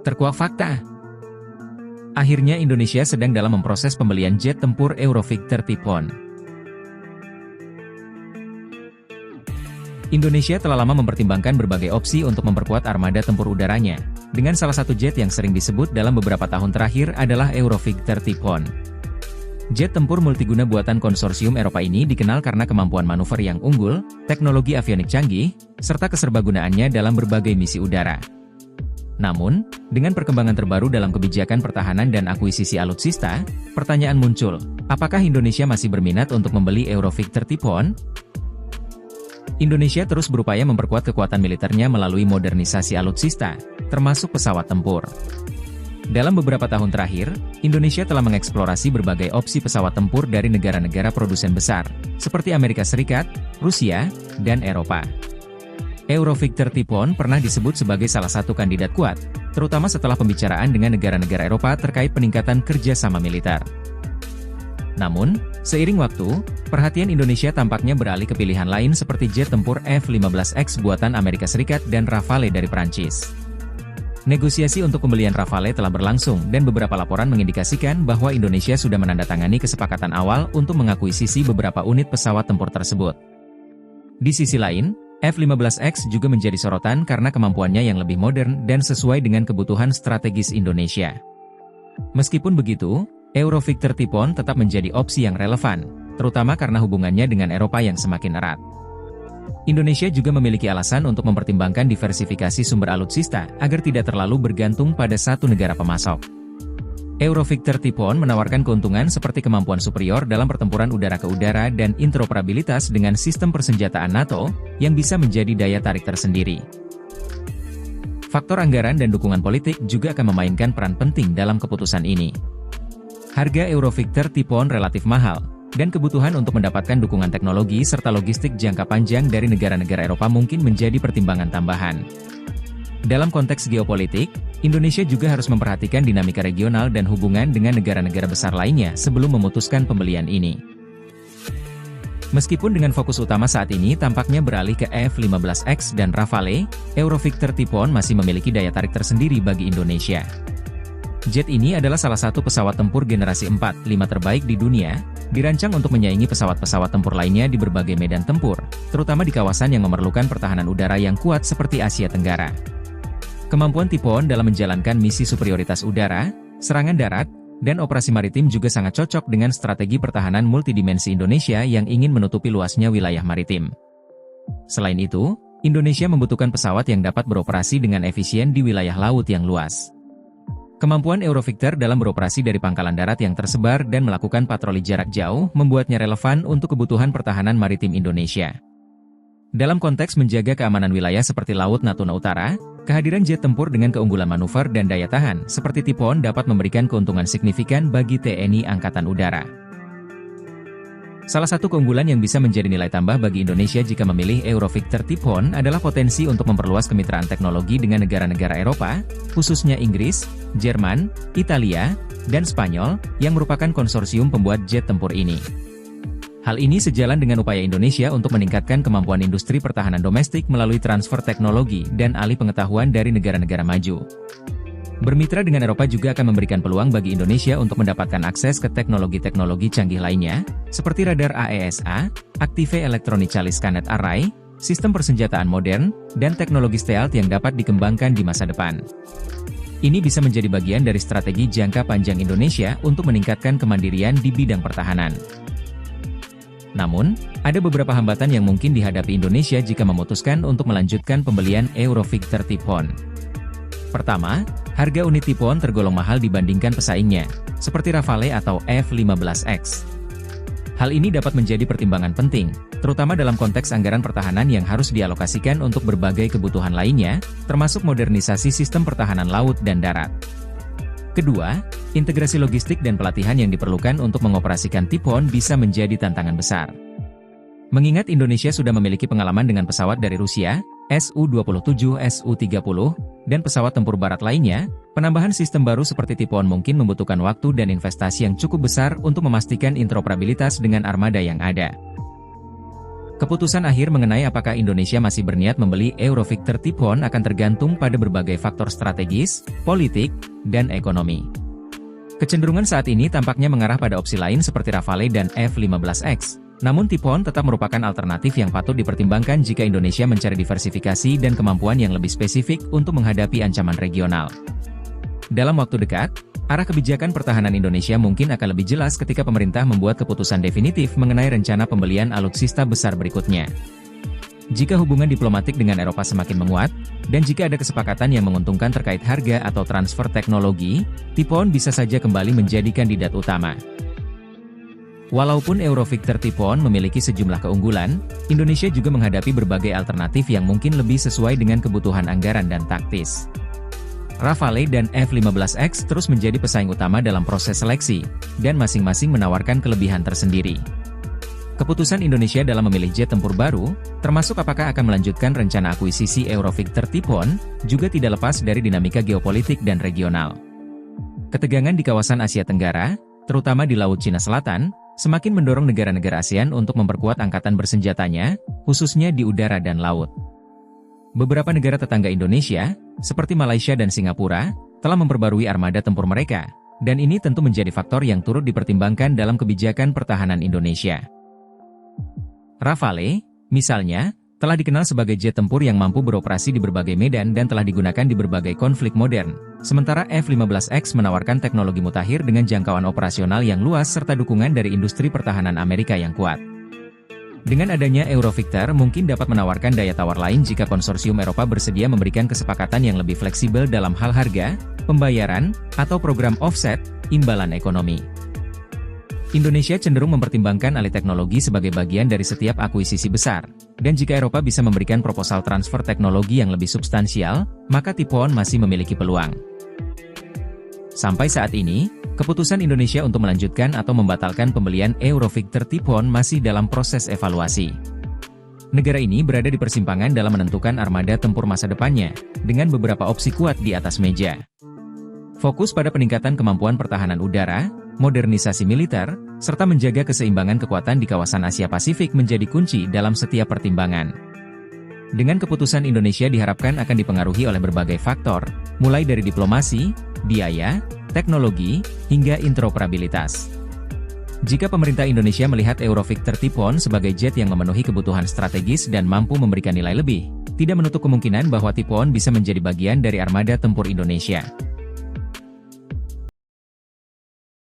Terkuak fakta. Akhirnya Indonesia sedang dalam memproses pembelian jet tempur Eurovictor Typhoon. Indonesia telah lama mempertimbangkan berbagai opsi untuk memperkuat armada tempur udaranya, dengan salah satu jet yang sering disebut dalam beberapa tahun terakhir adalah Eurovictor Typhoon. Jet tempur multiguna buatan konsorsium Eropa ini dikenal karena kemampuan manuver yang unggul, teknologi avionik canggih, serta keserbagunaannya dalam berbagai misi udara. Namun, dengan perkembangan terbaru dalam kebijakan pertahanan dan akuisisi alutsista, pertanyaan muncul, apakah Indonesia masih berminat untuk membeli Eurovictor Typhoon? Indonesia terus berupaya memperkuat kekuatan militernya melalui modernisasi alutsista, termasuk pesawat tempur. Dalam beberapa tahun terakhir, Indonesia telah mengeksplorasi berbagai opsi pesawat tempur dari negara-negara produsen besar, seperti Amerika Serikat, Rusia, dan Eropa. Eurovictor Typhoon pernah disebut sebagai salah satu kandidat kuat, terutama setelah pembicaraan dengan negara-negara Eropa terkait peningkatan kerjasama militer. Namun, seiring waktu, perhatian Indonesia tampaknya beralih ke pilihan lain seperti jet tempur F-15X buatan Amerika Serikat dan Rafale dari Prancis. Negosiasi untuk pembelian Rafale telah berlangsung dan beberapa laporan mengindikasikan bahwa Indonesia sudah menandatangani kesepakatan awal untuk mengakuisisi beberapa unit pesawat tempur tersebut. Di sisi lain, F-15X juga menjadi sorotan karena kemampuannya yang lebih modern dan sesuai dengan kebutuhan strategis Indonesia. Meskipun begitu, Eurovictor Typhoon tetap menjadi opsi yang relevan, terutama karena hubungannya dengan Eropa yang semakin erat. Indonesia juga memiliki alasan untuk mempertimbangkan diversifikasi sumber alutsista agar tidak terlalu bergantung pada satu negara pemasok. Eurovictor Typhoon menawarkan keuntungan seperti kemampuan superior dalam pertempuran udara ke udara dan interoperabilitas dengan sistem persenjataan NATO, yang bisa menjadi daya tarik tersendiri. Faktor anggaran dan dukungan politik juga akan memainkan peran penting dalam keputusan ini. Harga Eurovictor Typhoon relatif mahal, dan kebutuhan untuk mendapatkan dukungan teknologi serta logistik jangka panjang dari negara-negara Eropa mungkin menjadi pertimbangan tambahan. Dalam konteks geopolitik, Indonesia juga harus memperhatikan dinamika regional dan hubungan dengan negara-negara besar lainnya sebelum memutuskan pembelian ini. Meskipun dengan fokus utama saat ini tampaknya beralih ke F-15X dan Rafale, Eurovictor Typhoon masih memiliki daya tarik tersendiri bagi Indonesia. Jet ini adalah salah satu pesawat tempur generasi 4-5 terbaik di dunia, dirancang untuk menyaingi pesawat-pesawat tempur lainnya di berbagai medan tempur, terutama di kawasan yang memerlukan pertahanan udara yang kuat seperti Asia Tenggara. Kemampuan Typhoon dalam menjalankan misi superioritas udara, serangan darat, dan operasi maritim juga sangat cocok dengan strategi pertahanan multidimensi Indonesia yang ingin menutupi luasnya wilayah maritim. Selain itu, Indonesia membutuhkan pesawat yang dapat beroperasi dengan efisien di wilayah laut yang luas. Kemampuan Eurovictor dalam beroperasi dari pangkalan darat yang tersebar dan melakukan patroli jarak jauh membuatnya relevan untuk kebutuhan pertahanan maritim Indonesia. Dalam konteks menjaga keamanan wilayah seperti Laut Natuna Utara, kehadiran jet tempur dengan keunggulan manuver dan daya tahan seperti Typhoon dapat memberikan keuntungan signifikan bagi TNI Angkatan Udara. Salah satu keunggulan yang bisa menjadi nilai tambah bagi Indonesia jika memilih Eurovictor Typhoon adalah potensi untuk memperluas kemitraan teknologi dengan negara-negara Eropa, khususnya Inggris, Jerman, Italia, dan Spanyol, yang merupakan konsorsium pembuat jet tempur ini. Hal ini sejalan dengan upaya Indonesia untuk meningkatkan kemampuan industri pertahanan domestik melalui transfer teknologi dan alih pengetahuan dari negara-negara maju. Bermitra dengan Eropa juga akan memberikan peluang bagi Indonesia untuk mendapatkan akses ke teknologi-teknologi canggih lainnya, seperti radar AESA, Active Electronically Scanned Array, sistem persenjataan modern, dan teknologi stealth yang dapat dikembangkan di masa depan. Ini bisa menjadi bagian dari strategi jangka panjang Indonesia untuk meningkatkan kemandirian di bidang pertahanan. Namun, ada beberapa hambatan yang mungkin dihadapi Indonesia jika memutuskan untuk melanjutkan pembelian Eurovictor Typhoon. Pertama, harga unit Typhoon tergolong mahal dibandingkan pesaingnya, seperti Rafale atau F-15X. Hal ini dapat menjadi pertimbangan penting, terutama dalam konteks anggaran pertahanan yang harus dialokasikan untuk berbagai kebutuhan lainnya, termasuk modernisasi sistem pertahanan laut dan darat. Kedua, integrasi logistik dan pelatihan yang diperlukan untuk mengoperasikan Typhoon bisa menjadi tantangan besar. Mengingat Indonesia sudah memiliki pengalaman dengan pesawat dari Rusia, Su-27, Su-30, dan pesawat tempur barat lainnya, penambahan sistem baru seperti Typhoon mungkin membutuhkan waktu dan investasi yang cukup besar untuk memastikan interoperabilitas dengan armada yang ada. Keputusan akhir mengenai apakah Indonesia masih berniat membeli Eurovictor Typhoon akan tergantung pada berbagai faktor strategis, politik, dan ekonomi. Kecenderungan saat ini tampaknya mengarah pada opsi lain seperti Rafale dan F-15X, namun Typhoon tetap merupakan alternatif yang patut dipertimbangkan jika Indonesia mencari diversifikasi dan kemampuan yang lebih spesifik untuk menghadapi ancaman regional. Dalam waktu dekat, arah kebijakan pertahanan Indonesia mungkin akan lebih jelas ketika pemerintah membuat keputusan definitif mengenai rencana pembelian alutsista besar berikutnya. Jika hubungan diplomatik dengan Eropa semakin menguat, dan jika ada kesepakatan yang menguntungkan terkait harga atau transfer teknologi, Typhoon bisa saja kembali menjadi kandidat utama. Walaupun Eurovictor Typhoon memiliki sejumlah keunggulan, Indonesia juga menghadapi berbagai alternatif yang mungkin lebih sesuai dengan kebutuhan anggaran dan taktis. Rafale dan F-15X terus menjadi pesaing utama dalam proses seleksi, dan masing-masing menawarkan kelebihan tersendiri. Keputusan Indonesia dalam memilih jet tempur baru, termasuk apakah akan melanjutkan rencana akuisisi Eurovictor Typhoon, juga tidak lepas dari dinamika geopolitik dan regional. Ketegangan di kawasan Asia Tenggara, terutama di Laut Cina Selatan, semakin mendorong negara-negara ASEAN untuk memperkuat angkatan bersenjatanya, khususnya di udara dan laut. Beberapa negara tetangga Indonesia, seperti Malaysia dan Singapura, telah memperbarui armada tempur mereka, dan ini tentu menjadi faktor yang turut dipertimbangkan dalam kebijakan pertahanan Indonesia. Rafale, misalnya, telah dikenal sebagai jet tempur yang mampu beroperasi di berbagai medan dan telah digunakan di berbagai konflik modern, sementara F-15X menawarkan teknologi mutakhir dengan jangkauan operasional yang luas serta dukungan dari industri pertahanan Amerika yang kuat. Dengan adanya Eurovictor mungkin dapat menawarkan daya tawar lain jika konsorsium Eropa bersedia memberikan kesepakatan yang lebih fleksibel dalam hal harga, pembayaran, atau program offset, imbalan ekonomi. Indonesia cenderung mempertimbangkan alih teknologi sebagai bagian dari setiap akuisisi besar, dan jika Eropa bisa memberikan proposal transfer teknologi yang lebih substansial, maka Typhoon masih memiliki peluang. Sampai saat ini, keputusan Indonesia untuk melanjutkan atau membatalkan pembelian Eurovictor Typhoon masih dalam proses evaluasi. Negara ini berada di persimpangan dalam menentukan armada tempur masa depannya, dengan beberapa opsi kuat di atas meja. Fokus pada peningkatan kemampuan pertahanan udara, modernisasi militer, serta menjaga keseimbangan kekuatan di kawasan Asia Pasifik menjadi kunci dalam setiap pertimbangan. Dengan keputusan Indonesia diharapkan akan dipengaruhi oleh berbagai faktor, mulai dari diplomasi, biaya, teknologi, hingga interoperabilitas. Jika pemerintah Indonesia melihat Eurovictor Typhoon sebagai jet yang memenuhi kebutuhan strategis dan mampu memberikan nilai lebih, tidak menutup kemungkinan bahwa Typhoon bisa menjadi bagian dari armada tempur Indonesia.